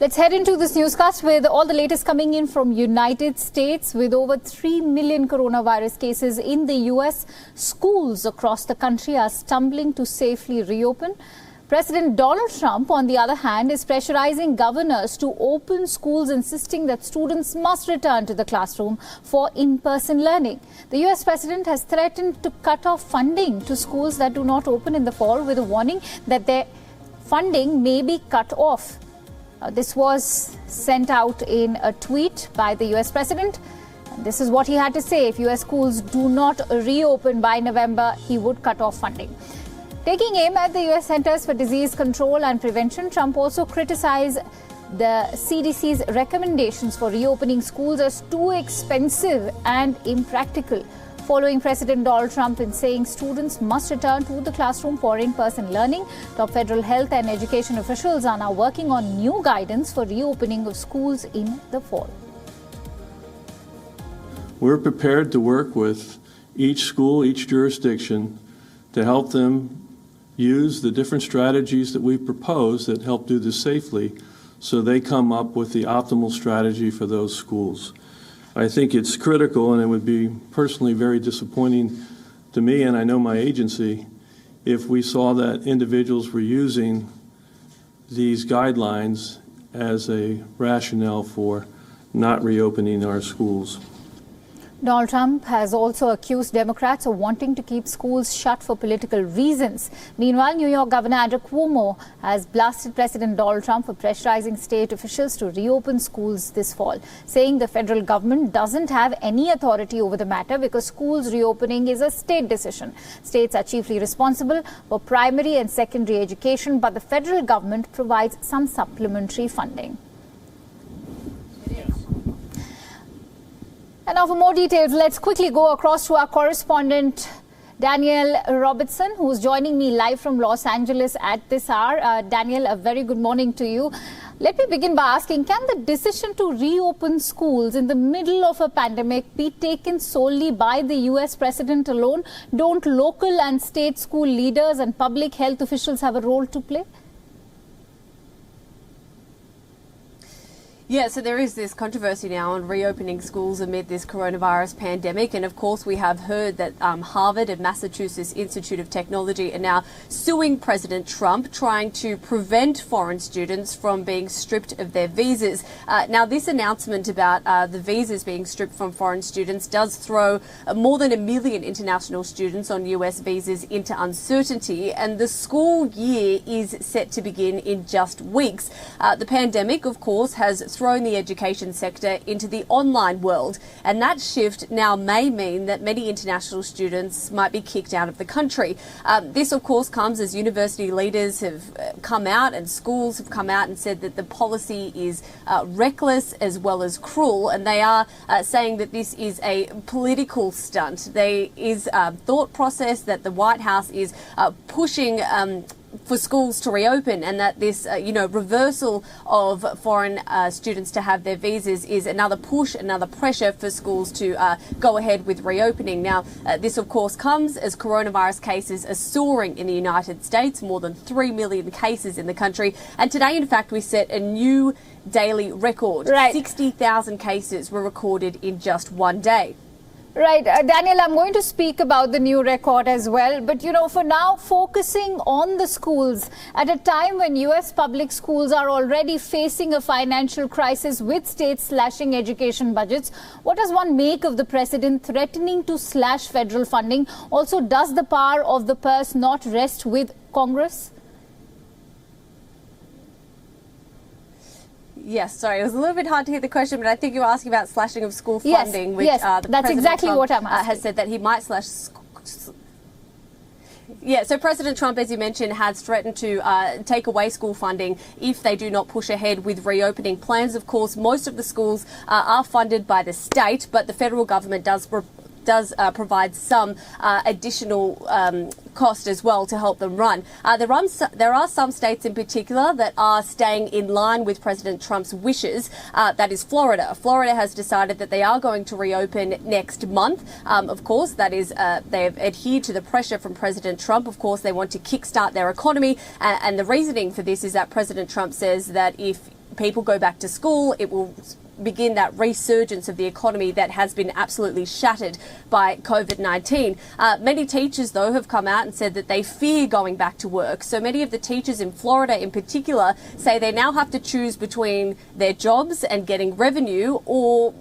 Let's head into this newscast with all the latest coming in from United States. With over 3 million coronavirus cases in the US, schools across the country are stumbling to safely reopen. President Donald Trump, on the other hand, is pressurizing governors to open schools, insisting that students must return to the classroom for in-person learning. The US president has threatened to cut off funding to schools that do not open in the fall, with a warning that their funding may be cut off. This was sent out in a tweet by the US president. And this is what he had to say. If US schools do not reopen by November, he would cut off funding. Taking aim at the US Centers for Disease Control and Prevention, Trump also criticized the CDC's recommendations for reopening schools as too expensive and impractical, following President Donald Trump in saying students must return to the classroom for in-person learning. Top federal health and education officials are now working on new guidance for reopening of schools in the fall. We're prepared to work with each school, each jurisdiction, to help them use the different strategies that we've proposed that help do this safely, so they come up with the optimal strategy for those schools. I think it's critical, and it would be personally very disappointing to me, and I know my agency, if we saw that individuals were using these guidelines as a rationale for not reopening our schools. Donald Trump has also accused Democrats of wanting to keep schools shut for political reasons. Meanwhile, New York Governor Andrew Cuomo has blasted President Donald Trump for pressurizing state officials to reopen schools this fall, saying the federal government doesn't have any authority over the matter because schools reopening is a state decision. States are chiefly responsible for primary and secondary education, but the federal government provides some supplementary funding. And now for more details, let's quickly go across to our correspondent, Danielle Robertson, who's joining me live from Los Angeles at this hour. Danielle, a very good morning to you. Let me begin by asking, can the decision to reopen schools in the middle of a pandemic be taken solely by the US president alone? Don't local and state school leaders and public health officials have a role to play? Yeah, so there is this controversy now on reopening schools amid this coronavirus pandemic. And of course, we have heard that Harvard and Massachusetts Institute of Technology are now suing President Trump, trying to prevent foreign students from being stripped of their visas. Now, this announcement about the visas being stripped from foreign students does throw more than 1 million international students on US visas into uncertainty. And the school year is set to begin in just weeks. The pandemic, of course, has thrown the education sector into the online world, and that shift now may mean that many international students might be kicked out of the country. This, of course, comes as university leaders have come out and schools have come out and said that the policy is reckless as well as cruel, and they are saying that this is a political stunt. There is a thought process that the White House is pushing for schools to reopen, and that this, reversal of foreign students to have their visas is another push, another pressure for schools to go ahead with reopening. Now, this, of course, comes as coronavirus cases are soaring in the United States, more than 3 million cases in the country. And today, in fact, we set a new daily record. Right. 60,000 cases were recorded in just one day. Right. Danielle, I'm going to speak about the new record as well. But, for now, focusing on the schools at a time when US public schools are already facing a financial crisis with states slashing education budgets, what does one make of the president threatening to slash federal funding? Also, does the power of the purse not rest with Congress? Yes, sorry, it was a little bit hard to hear the question, but I think you were asking about slashing of school funding, which that's President exactly Trump, what I'm asking. has said that he might slash. Yeah, so President Trump, as you mentioned, has threatened to take away school funding if they do not push ahead with reopening plans. Of course, most of the schools are funded by the state, but the federal government does provide some additional cost as well to help them run. There are some states in particular that are staying in line with President Trump's wishes. That is Florida. Florida has decided that they are going to reopen next month. Of course, that is they have adhered to the pressure from President Trump. Of course, they want to kickstart their economy, and the reasoning for this is that President Trump says that if people go back to school, it will begin that resurgence of the economy that has been absolutely shattered by COVID-19. Many teachers, though, have come out and said that they fear going back to work. So many of the teachers in Florida in particular say they now have to choose between their jobs and getting revenue or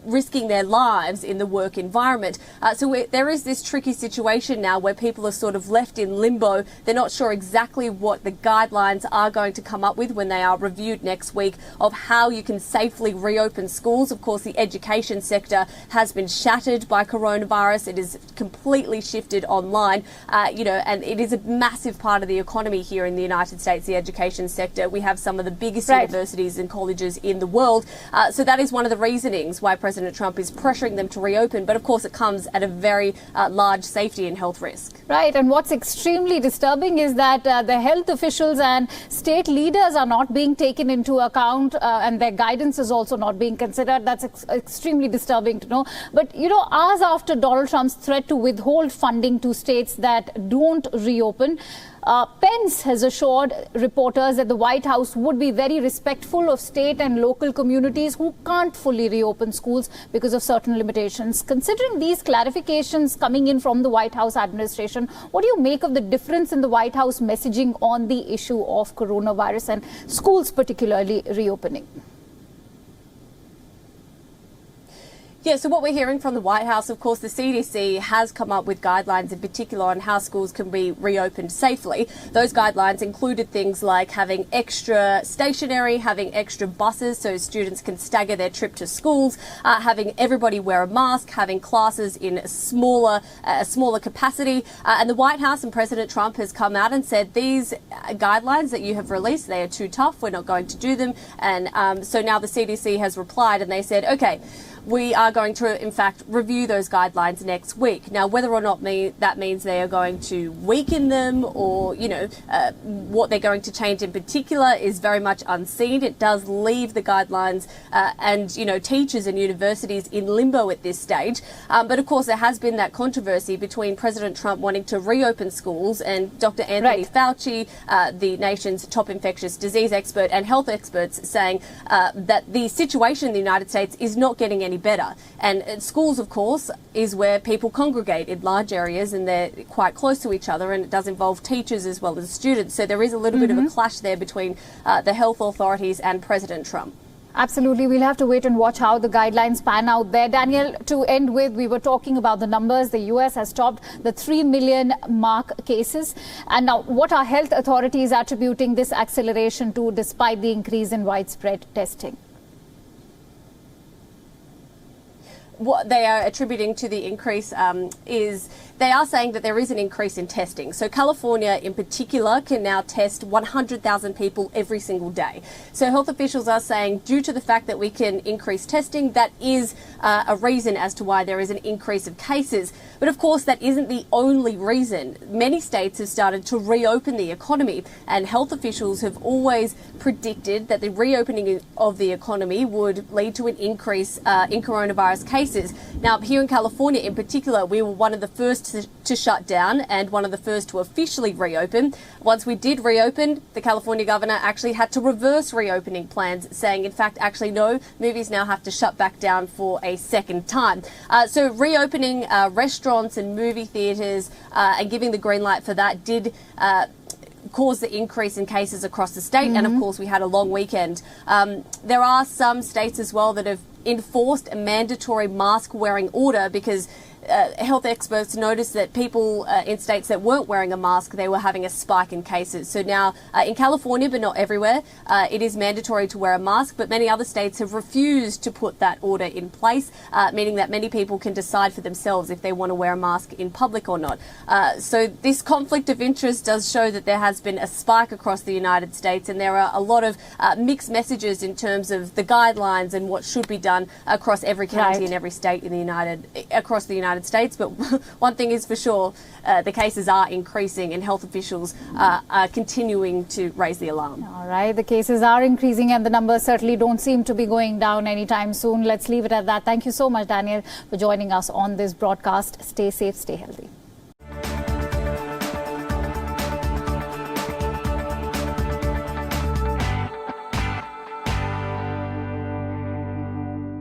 risking their lives in the work environment. So there is this tricky situation now where people are sort of left in limbo. They're not sure exactly what the guidelines are going to come up with when they are reviewed next week of how you can safely reopen schools. Of course, the education sector has been shattered by coronavirus. It is completely shifted online, and it is a massive part of the economy here in the United States, the education sector. We have some of the biggest universities and colleges in the world. So that is one of the reasonings why President Trump is pressuring them to reopen, but of course it comes at a very large safety and health risk. Right, and what's extremely disturbing is that the health officials and state leaders are not being taken into account, and their guidance is also not being considered. That's extremely disturbing to know. But, hours after Donald Trump's threat to withhold funding to states that don't reopen, Pence has assured reporters that the White House would be very respectful of state and local communities who can't fully reopen schools because of certain limitations. Considering these clarifications coming in from the White House administration, what do you make of the difference in the White House messaging on the issue of coronavirus and schools particularly reopening? Yeah, so what we're hearing from the White House, of course, the CDC has come up with guidelines in particular on how schools can be reopened safely. Those guidelines included things like having extra stationery, having extra buses so students can stagger their trip to schools, having everybody wear a mask, having classes in a smaller capacity. And the White House and President Trump has come out and said these guidelines that you have released, they are too tough, we're not going to do them. And so now the CDC has replied and they said, okay, we are going to, in fact, review those guidelines next week. Now, whether or not that means they are going to weaken them or, what they're going to change in particular is very much unseen. It does leave the guidelines and, teachers and universities in limbo at this stage. But, of course, there has been that controversy between President Trump wanting to reopen schools and Dr. Anthony Fauci, the nation's top infectious disease expert and health experts, saying that the situation in the United States is not getting any better. And schools, of course, is where people congregate in large areas and they're quite close to each other, and it does involve teachers as well as students. So there is a little bit of a clash there between the health authorities and President Trump. Absolutely. We'll have to wait and watch how the guidelines pan out there. Danielle, to end with, we were talking about the numbers. The US has topped the 3 million mark cases. And now, what are health authorities attributing this acceleration to despite the increase in widespread testing? What they are attributing to the increase is they are saying that there is an increase in testing. So California in particular can now test 100,000 people every single day. So health officials are saying due to the fact that we can increase testing, that is a reason as to why there is an increase of cases. But of course, that isn't the only reason. Many states have started to reopen the economy, and health officials have always predicted that the reopening of the economy would lead to an increase in coronavirus cases. Now, here in California in particular, we were one of the first to shut down and one of the first to officially reopen. Once we did reopen, the California governor actually had to reverse reopening plans, saying, in fact, actually, no, movies now have to shut back down for a second time. So reopening restaurants and movie theatres and giving the green light for that did cause the increase in cases across the state. And of course, we had a long weekend. There are some states as well that have enforced a mandatory mask wearing order because health experts noticed that people in states that weren't wearing a mask, they were having a spike in cases. So now in California, but not everywhere, it is mandatory to wear a mask, but many other states have refused to put that order in place, meaning that many people can decide for themselves if they want to wear a mask in public or not. So this conflict of interest does show that there has been a spike across the United States, and there are a lot of mixed messages in terms of the guidelines and what should be done across every county and every state in the across the United States. But one thing is for sure, the cases are increasing and health officials are continuing to raise the alarm. All right, the cases are increasing and the numbers certainly don't seem to be going down anytime soon. Let's leave it at that. Thank you so much, Danielle, for joining us on this broadcast. Stay safe, stay healthy.